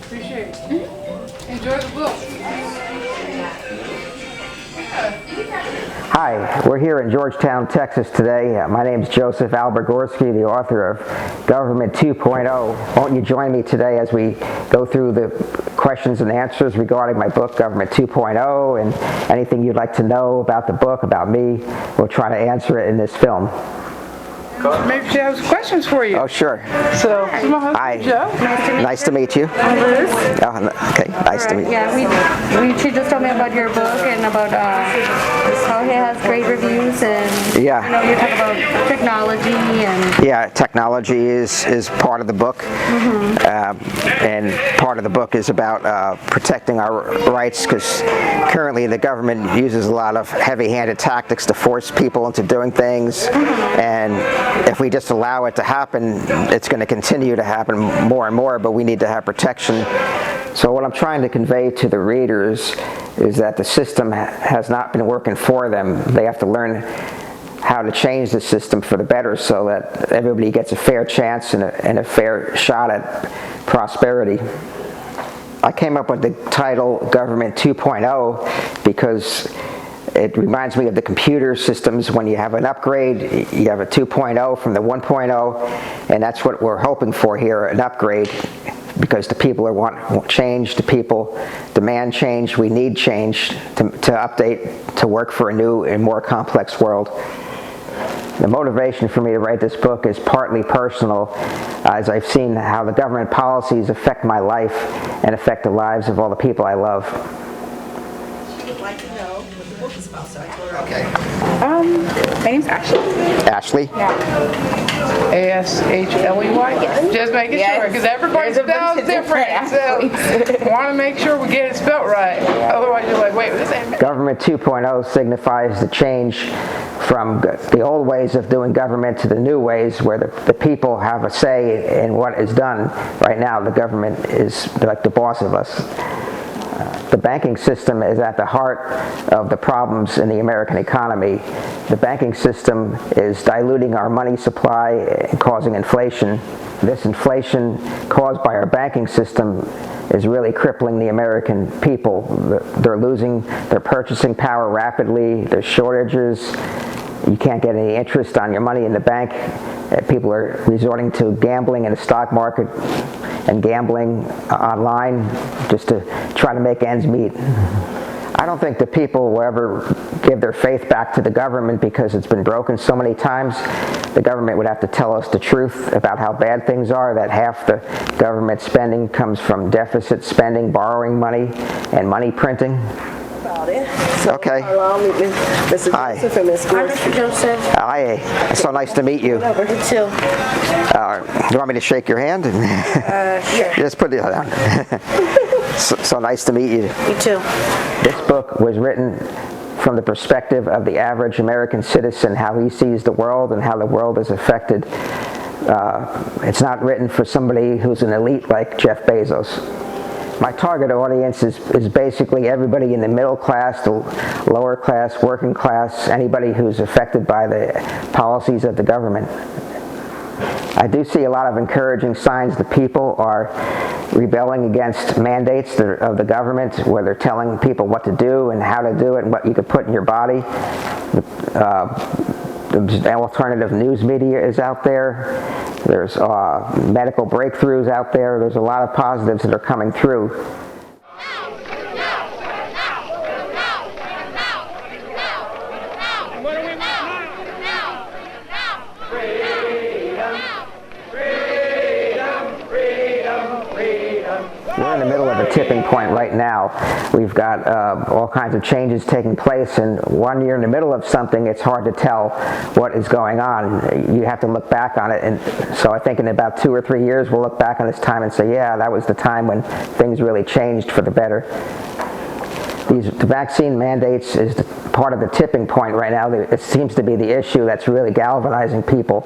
Appreciate it. Enjoy the book. Hi, we're here in Georgetown, Texas today. My name is Joseph Albert Gorsky, the author of Government 2.0. Won't you join me today as we go through the questions and answers regarding my book, Government 2.0, and anything you'd like to know about the book, about me. We'll try to answer it in this film. Maybe she has questions for you. Oh, sure. So, this is my husband, Hi. Joe. Nice to meet you. I'm Liz. Oh, okay, nice to meet you. Yeah, she just told me about your book and about how it has great reviews and Yeah. you know, you talk about technology and Yeah, technology is part of the book, and part of the book is about protecting our rights, because currently the government uses a lot of heavy-handed tactics to force people into doing things, and if we just allow it to happen, it's going to continue to happen more and more, but we need to have protection. So what I'm trying to convey to the readers is that the system has not been working for them. They have to learn how to change the system for the better so that everybody gets a fair chance and a fair shot at prosperity. I came up with the title Government 2.0 because it reminds me of the computer systems. When you have an upgrade, you have a 2.0 from the 1.0, and that's what we're hoping for here, an upgrade, because the people want change, the people demand change, we need change to update, to work for a new and more complex world. The motivation for me to write this book is partly personal, as I've seen how the government policies affect my life and affect the lives of all the people I love. She would like to know what the book is about, so I told her, Okay. My name's Ashley. Ashley? A-S-H-L-E-Y? Just making sure, because everybody spells different. So, want to make sure we get it spelled right. Otherwise, you're like, wait, this ain't. Government 2.0 signifies the change from the old ways of doing government to the new ways where the people have a say in what is done. Right now, the government is like the boss of us. The banking system is at the heart of the problems in the American economy. The banking system is diluting our money supply and causing inflation. This inflation caused by our banking system is really crippling the American people. They're losing their purchasing power rapidly. There's shortages. You can't get any interest on your money in the bank. People are resorting to gambling in the stock market and gambling online just to try to make ends meet. I don't think the people will ever give their faith back to the government because it's been broken so many times. The government would have to tell us the truth about how bad things are, that half the government spending comes from deficit spending, borrowing money, and money printing. about it. So Okay. I'll meet Mr. Hi. Joseph and Ms. I'm Gorsky. Mr. Joseph. Hi, so nice to meet you. Over here too. You want me to shake your hand? Yeah. Just put it down. So nice to meet you. Me too. This book was written from the perspective of the average American citizen, how he sees the world and how the world is affected. It's not written for somebody who's an elite like Jeff Bezos. My target audience is basically everybody in the middle class, the lower class, working class, anybody who's affected by the policies of the government. I do see a lot of encouraging signs that people are rebelling against mandates of the government, where they're telling people what to do and how to do it and what you can put in your body. The alternative news media is out there. There's medical breakthroughs out there. There's a lot of positives that are coming through. We're in the middle of a tipping point right now. We've got all kinds of changes taking place, and when you're in the middle of something, it's hard to tell what is going on. You have to look back on it, and so I think in about 2 or 3 years, we'll look back on this time and say, yeah, that was the time when things really changed for the better. The vaccine mandates is part of the tipping point right now. It seems to be the issue that's really galvanizing people.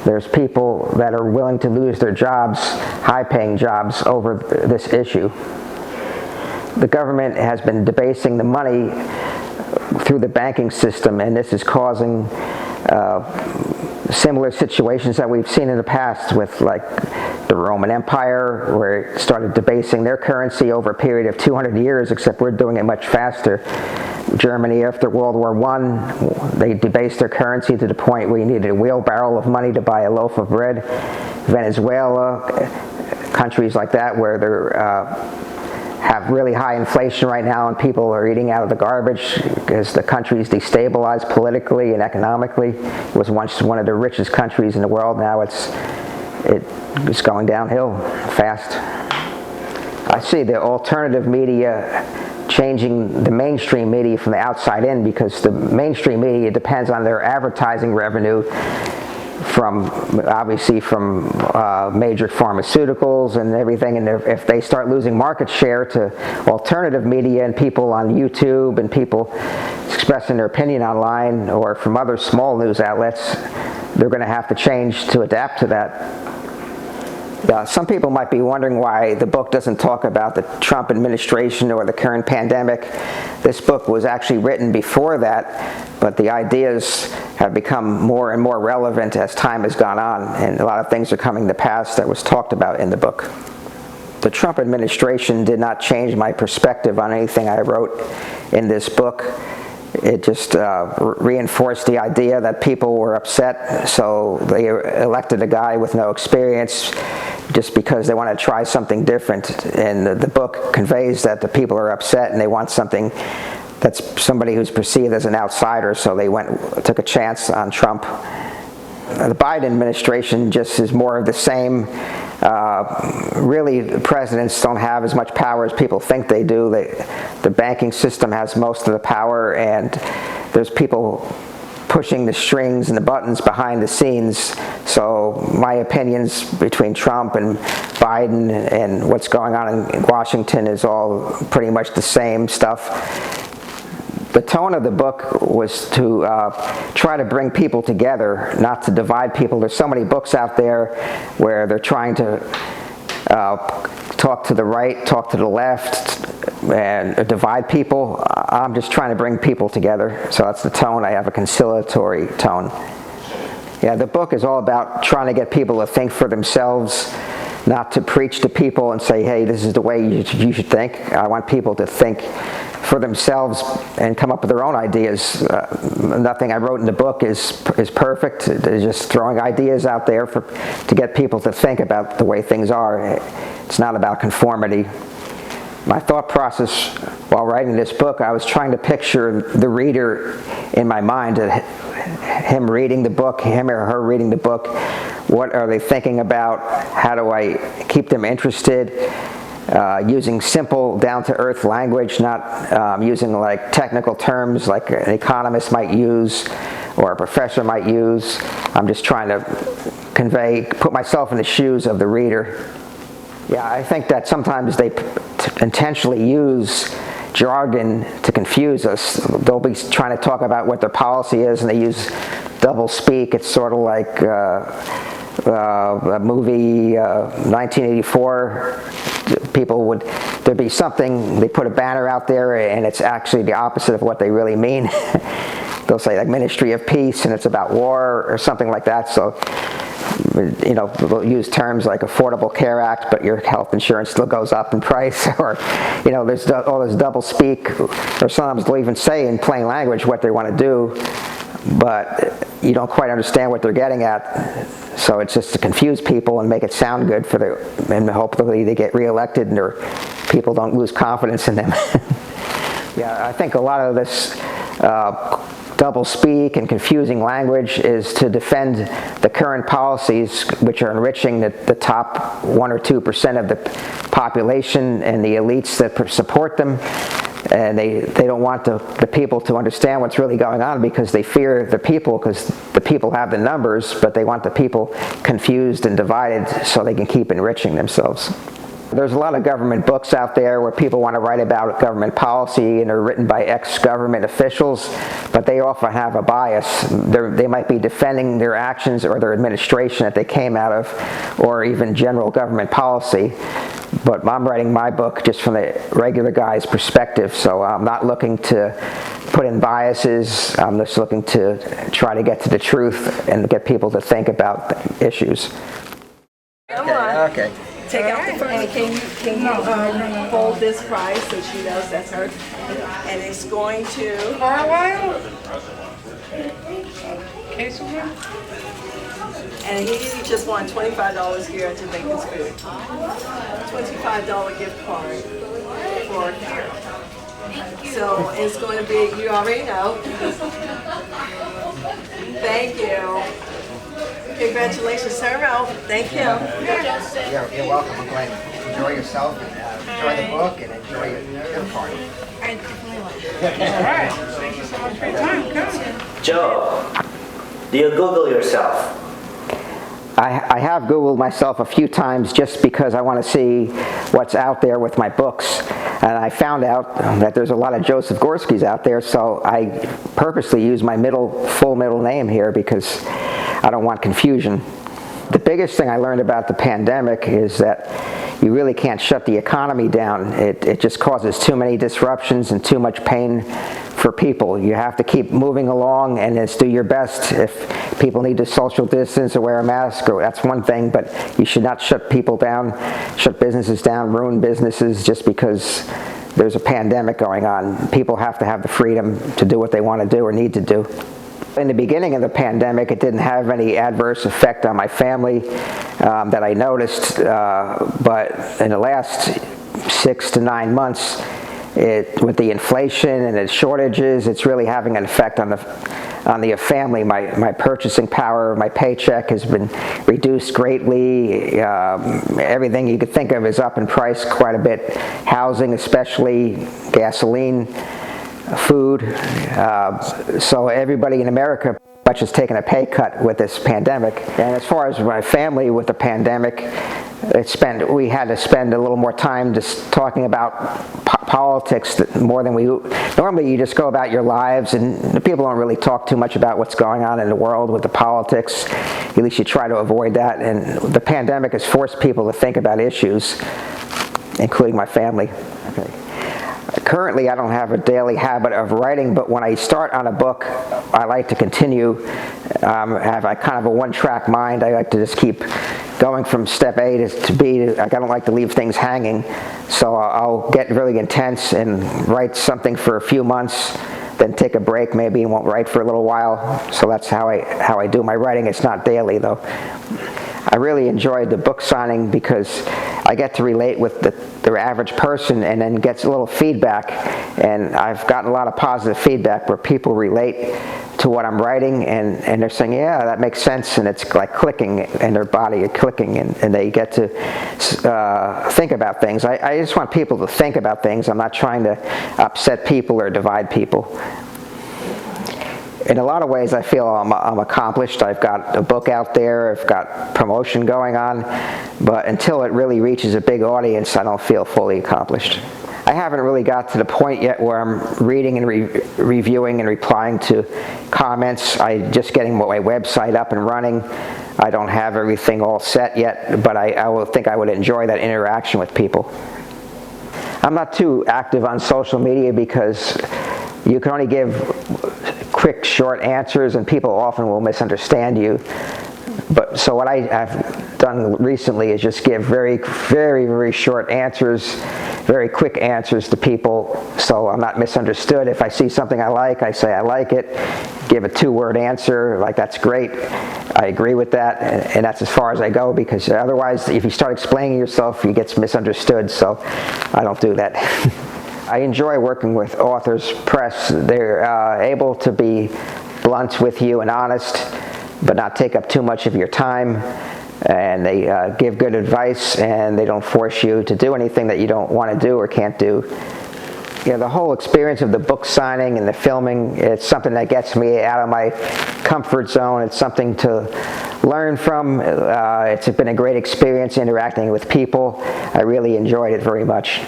There's people that are willing to lose their jobs, high-paying jobs, over this issue. The government has been debasing the money through the banking system, and this is causing similar situations that we've seen in the past with like the Roman Empire, where it started debasing their currency over a period of 200 years, except we're doing it much faster. Germany, after World War I, they debased their currency to the point where you needed a wheelbarrow of money to buy a loaf of bread. Venezuela, countries like that where they're have really high inflation right now, and people are eating out of the garbage because the country's destabilized politically and economically. It was once one of the richest countries in the world. Now it's going downhill fast. I see the alternative media changing the mainstream media from the outside in, because the mainstream media depends on their advertising revenue obviously from major pharmaceuticals and everything, and if they start losing market share to alternative media and people on YouTube and people expressing their opinion online or from other small news outlets, they're going to have to change to adapt to that. Some people might be wondering why the book doesn't talk about the Trump administration or the current pandemic. This book was actually written before that, but the ideas have become more and more relevant as time has gone on, and a lot of things are coming to pass that was talked about in the book. The Trump administration did not change my perspective on anything I wrote in this book. It just reinforced the idea that people were upset, so they elected a guy with no experience just because they want to try something different. And the book conveys that the people are upset and they want something that's somebody who's perceived as an outsider, so they took a chance on Trump. The Biden administration just is more of the same. Really, the presidents don't have as much power as people think they do. The banking system has most of the power, and there's people pushing the strings and the buttons behind the scenes. So my opinions between Trump and Biden and what's going on in Washington is all pretty much the same stuff. The tone of the book was to try to bring people together, not to divide people. There's so many books out there where they're trying to talk to the right, talk to the left, and divide people. I'm just trying to bring people together. So that's the tone. I have a conciliatory tone. Yeah, the book is all about trying to get people to think for themselves, not to preach to people and say, hey, this is the way you should think. I want people to think for themselves and come up with their own ideas. Nothing I wrote in the book is perfect. It's just throwing ideas out there to get people to think about the way things are. It's not about conformity. My thought process while writing this book, I was trying to picture the reader in my mind, him reading the book, him or her reading the book. What are they thinking about? How do I keep them interested? Using simple, down-to-earth language, not using like technical terms like an economist might use or a professor might use. I'm just trying to put myself in the shoes of the reader. Yeah, I think that sometimes they intentionally use jargon to confuse us. They'll be trying to talk about what their policy is, and they use double speak. It's sort of like a movie, 1984. There'd be something, they put a banner out there, and it's actually the opposite of what they really mean. They'll say like Ministry of Peace, and it's about war or something like that. So, you know, they'll use terms like Affordable Care Act, but your health insurance still goes up in price, or, you know, there's all this double speak, or sometimes they'll even say in plain language what they want to do, but you don't quite understand what they're getting at. So it's just to confuse people and make it sound good and hopefully they get reelected and people don't lose confidence in them. Yeah, I think a lot of this double speak and confusing language is to defend the current policies which are enriching the top 1 or 2% of the population and the elites that support them. And they don't want the people to understand what's really going on, because they fear the people, because the people have the numbers, but they want the people confused and divided so they can keep enriching themselves. There's a lot of government books out there where people want to write about government policy, and they're written by ex-government officials, but they often have a bias. They might be defending their actions or their administration that they came out of, or even general government policy. But I'm writing my book just from the regular guy's perspective, so I'm not looking to put in biases. I'm just looking to try to get to the truth and get people to think about issues. Come on. Okay. Take out the first. Can you fold this prize so she knows that's her? And it's going to Carlisle? Castleman? And he just won $25 here at Jamaican's Food. $25 gift card for here. So it's going to be, you already know. Thank you. Congratulations, sir. Thank you. You're welcome. I'm glad. Enjoy yourself and enjoy the book and enjoy your dinner party. I definitely will. All right. Thank you so much for your time. Come. Joe, do you Google yourself? I have Googled myself a few times just because I want to see what's out there with my books. And I found out that there's a lot of Joseph Gorskys out there, so I purposely use my full middle name here because I don't want confusion. The biggest thing I learned about the pandemic is that you really can't shut the economy down. It just causes too many disruptions and too much pain for people. You have to keep moving along and just do your best. If people need to social distance or wear a mask, or that's one thing, but you should not shut people down, shut businesses down, ruin businesses just because there's a pandemic going on. People have to have the freedom to do what they want to do or need to do. In the beginning of the pandemic, it didn't have any adverse effect on my family that I noticed, but in the last 6 to 9 months, with the inflation and the shortages, it's really having an effect on the family. My purchasing power, my paycheck has been reduced greatly. Everything you could think of is up in price quite a bit. Housing, especially, gasoline, food. So everybody in America much has taken a pay cut with this pandemic. And as far as my family with the pandemic, we had to spend a little more time just talking about politics more than we normally. You just go about your lives, and people don't really talk too much about what's going on in the world with the politics. At least you try to avoid that. And the pandemic has forced people to think about issues, including my family. Okay. Currently, I don't have a daily habit of writing, but when I start on a book, I like to continue, have a kind of a one-track mind. I like to just keep going from step A to B. I don't like to leave things hanging, so I'll get really intense and write something for a few months, then take a break maybe and won't write for a little while. So that's how I do my writing. It's not daily, though. I really enjoyed the book signing because I get to relate with the average person and then gets a little feedback. And I've gotten a lot of positive feedback where people relate to what I'm writing, and they're saying, yeah, that makes sense, and it's like clicking in their body, clicking, and they get to think about things. I just want people to think about things. I'm not trying to upset people or divide people. In a lot of ways, I feel I'm accomplished. I've got a book out there. I've got promotion going on. But until it really reaches a big audience, I don't feel fully accomplished. I haven't really got to the point yet where I'm reading and reviewing and replying to comments. I'm just getting my website up and running. I don't have everything all set yet, but I think I would enjoy that interaction with people. I'm not too active on social media because you can only give quick, short answers, and people often will misunderstand you. So what I've done recently is just give very, very, very short answers, very quick answers to people, so I'm not misunderstood. If I see something I like, I say I like it, give a 2-word answer, like that's great, I agree with that, and that's as far as I go, because otherwise, if you start explaining yourself, you get misunderstood, so I don't do that. I enjoy working with authors, press. They're able to be blunt with you and honest, but not take up too much of your time. And they give good advice, and they don't force you to do anything that you don't want to do or can't do. the whole experience of the book signing and the filming, it's something that gets me out of my comfort zone. It's something to learn from. It's been a great experience interacting with people. I really enjoyed it very much.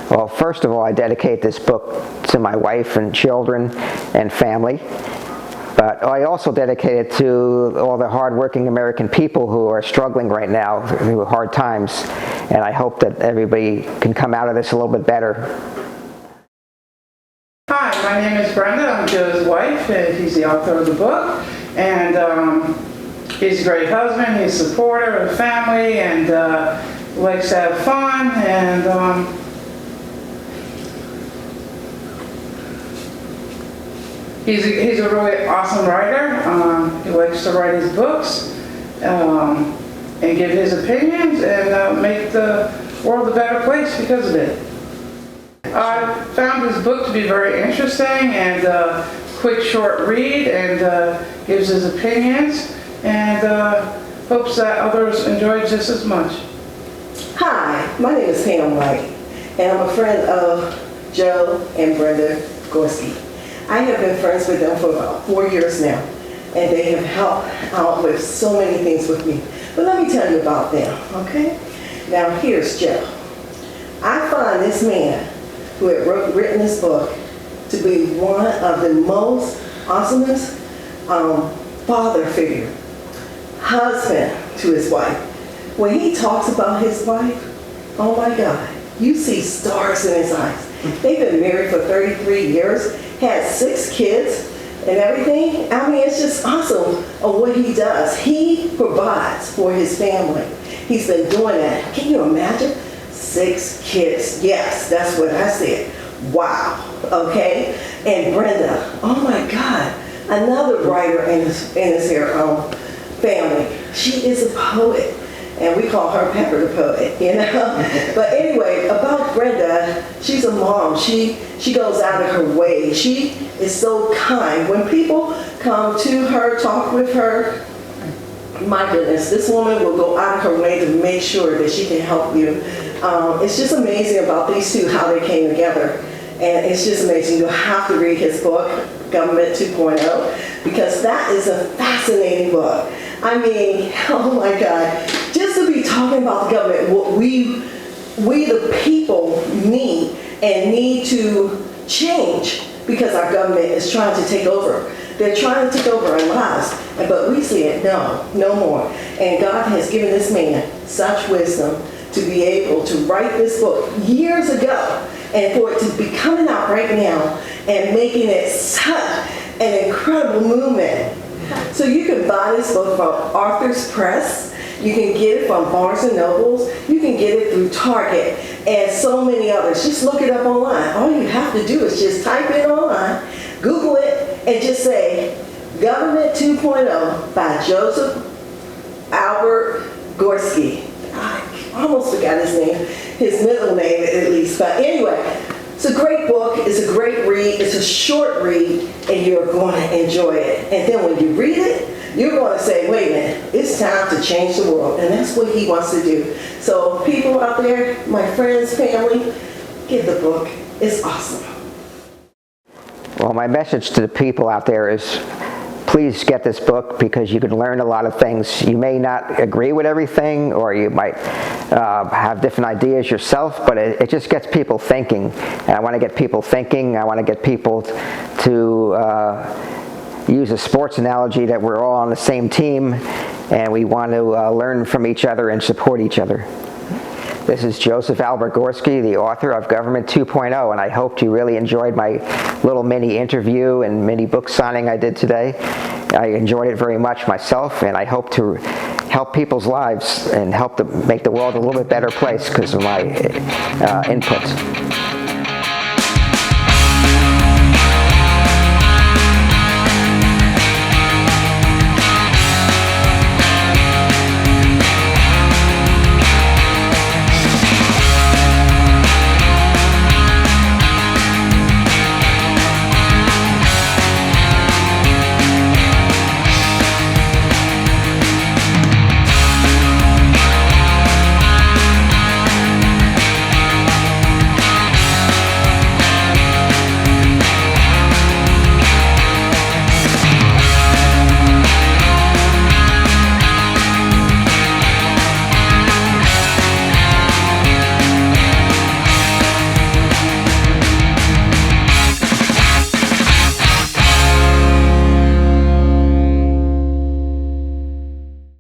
Well, first of all, I dedicate this book to my wife and children and family. But I also dedicate it to all the hardworking American people who are struggling right now through hard times. And I hope that everybody can come out of this a little bit better. Hi, my name is Brenda. I'm Joe's wife, and he's the author of the book. And he's a great husband. He's a supporter of the family and likes to have fun. And he's a really awesome writer. He likes to write his books and give his opinions and make the world a better place because of it. I found his book to be very interesting and quick, short read, and gives his opinions, and hopes that others enjoy just as much. Hi, my name is Pam White, and I'm a friend of Joe and Brenda Gorsky. I have been friends with them for about 4 years now, and they have helped out with so many things with me. But let me tell you about them, okay? Now, here's Joe. I find this man who had written this book to be one of the most awesomest father figure, husband to his wife. When he talks about his wife, oh my God, you see stars in his eyes. They've been married for 33 years, had 6 kids and everything. I mean, it's just awesome of what he does. He provides for his family. He's been doing that. Can you imagine? 6 kids. Yes, that's what I said. Wow. Okay. And Brenda, oh my God, another writer in his family. She is a poet, and we call her Pepper the Poet, you know. But anyway, about Brenda, she's a mom. She goes out of her way. She is so kind. When people come to her, talk with her, my goodness, this woman will go out of her way to make sure that she can help you. It's just amazing about these two, how they came together. And it's just amazing. You'll have to read his book, Government 2.0, because that is a fascinating book. I mean, oh my God, just to be talking about the government, what we the people need and need to change, because our government is trying to take over. They're trying to take over our lives, but we said no more. And God has given this man such wisdom to be able to write this book years ago, and for it to be coming out right now and making it such an incredible movement. So you can buy this book from Arthur's Press. You can get it from Barnes & Nobles. You can get it through Target and so many others. Just look it up online. All you have to do is just type it online, Google it, and just say Government 2.0 by Joseph Albert Gorsky. I almost forgot his name, his middle name at least. But anyway, it's a great book. It's a great read. It's a short read, and you're going to enjoy it. And then when you read it, you're going to say, wait a minute, it's time to change the world. And that's what he wants to do. So people out there, my friends, family, get the book. It's awesome. Well, my message to the people out there is, please get this book, because you can learn a lot of things. You may not agree with everything, or you might have different ideas yourself, but it just gets people thinking. And I want to get people thinking. I want to get people to use a sports analogy that we're all on the same team, and we want to learn from each other and support each other. This is Joseph Albert Gorsky, the author of Government 2.0, and I hope you really enjoyed my little mini interview and mini book signing I did today. I enjoyed it very much myself, and I hope to help people's lives and help to make the world a little bit better place because of my input.